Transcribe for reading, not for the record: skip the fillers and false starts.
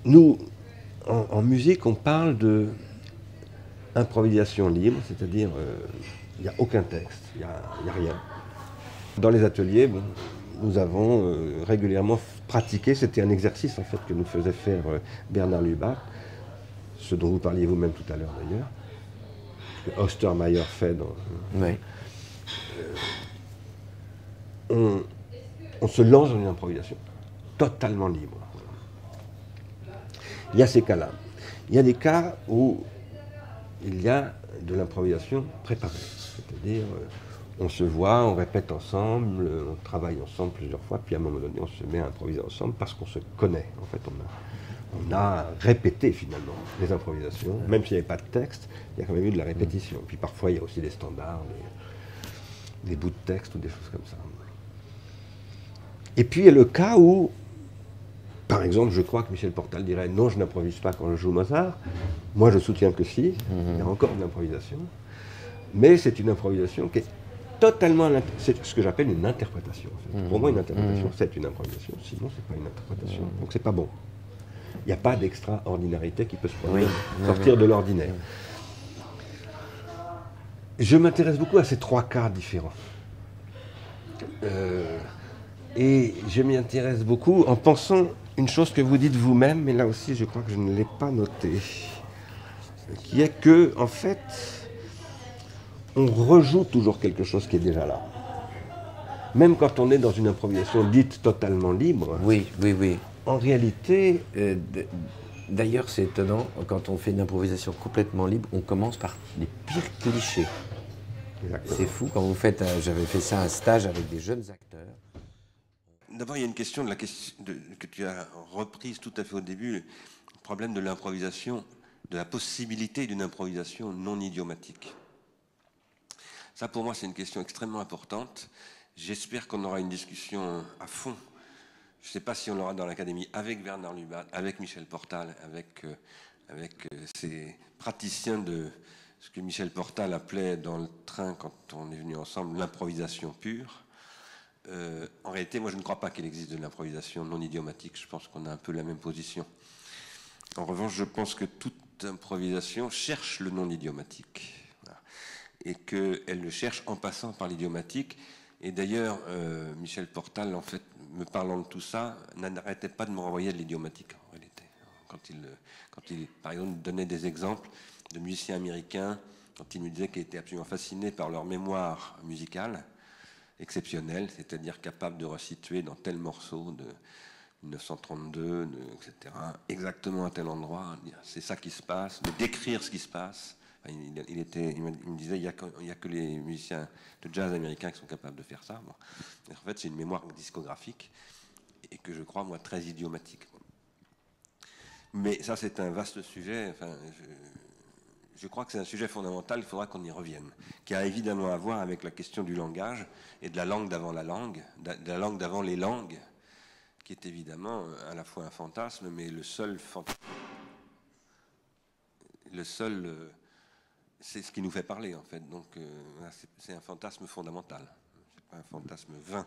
nous, en musique, on parle de improvisation libre, c'est-à-dire il n'y a aucun texte, il n'y a rien. Dans les ateliers, bon, nous avons régulièrement pratiqué, c'était un exercice en fait que nous faisait faire Bernard Lubac, ce dont vous parliez vous-même tout à l'heure d'ailleurs, que Ostermayer fait dans... Oui. On se lance dans une improvisation totalement libre. Il y a ces cas-là. Il y a des cas où il y a de l'improvisation préparée. C'est-à-dire, on se voit, on répète ensemble, on travaille ensemble plusieurs fois, puis à un moment donné, on se met à improviser ensemble parce qu'on se connaît. En fait, on a répété finalement les improvisations, même s'il n'y avait pas de texte, il y a quand même eu de la répétition. Puis parfois, il y a aussi des standards, des bouts de texte ou des choses comme ça. Et puis, il y a le cas où, par exemple, je crois que Michel Portal dirait non, je n'improvise pas quand je joue Mozart. Moi, je soutiens que si, il y a encore de l'improvisation. Mais c'est une improvisation qui est totalement. C'est ce que j'appelle une interprétation. En fait. Pour moi, une interprétation, c'est une improvisation. Sinon, c'est pas une interprétation. Donc, c'est pas bon. Il n'y a pas d'extraordinarité qui peut se produire, sortir de l'ordinaire. Je m'intéresse beaucoup à ces trois cas différents. Et je m'y intéresse beaucoup en pensant une chose que vous dites vous-même, mais là aussi je crois que je ne l'ai pas noté, qui est que, en fait, on rejoue toujours quelque chose qui est déjà là. Même quand on est dans une improvisation dite totalement libre, Oui, oui, oui. en réalité... D'ailleurs, c'est étonnant, quand on fait une improvisation complètement libre, on commence par les pires clichés. C'est fou, quand vous faites, j'avais fait ça un stage avec des jeunes acteurs. D'abord, il y a une question, que tu as reprise tout à fait au début, le problème de l'improvisation, de la possibilité d'une improvisation non idiomatique. Ça, pour moi, c'est une question extrêmement importante. J'espère qu'on aura une discussion à fond. Je ne sais pas si on l'aura dans l'Académie avec Bernard Lubat, avec Michel Portal, avec ces praticiens de ce que Michel Portal appelait dans le train, quand on est venu ensemble, l'improvisation pure. En réalité, moi, je ne crois pas qu'il existe de l'improvisation non idiomatique. Je pense qu'on a un peu la même position. En revanche, je pense que toute improvisation cherche le non idiomatique. Voilà. Et qu'elle le cherche en passant par l'idiomatique. Et d'ailleurs, Michel Portal, en fait, me parlant de tout ça, n'arrêtait pas de me renvoyer de l'idiomatique, en réalité. Quand il, par exemple, donnait des exemples de musiciens américains, quand il nous disait qu'il était absolument fasciné par leur mémoire musicale, exceptionnelle, c'est-à-dire capable de resituer dans tel morceau de 1932, etc., exactement à tel endroit, c'est ça qui se passe, de décrire ce qui se passe. Il me disait, il n'y a que les musiciens de jazz américains qui sont capables de faire ça. Bon. En fait, c'est une mémoire discographique et que je crois, moi, très idiomatique. Mais ça, c'est un vaste sujet. Enfin, je crois que c'est un sujet fondamental, il faudra qu'on y revienne, qui a évidemment à voir avec la question du langage et de la langue d'avant la langue, de la langue d'avant les langues, qui est évidemment à la fois un fantasme, mais le seul c'est ce qui nous fait parler, en fait. Donc, c'est un fantasme fondamental, c'est pas un fantasme vain.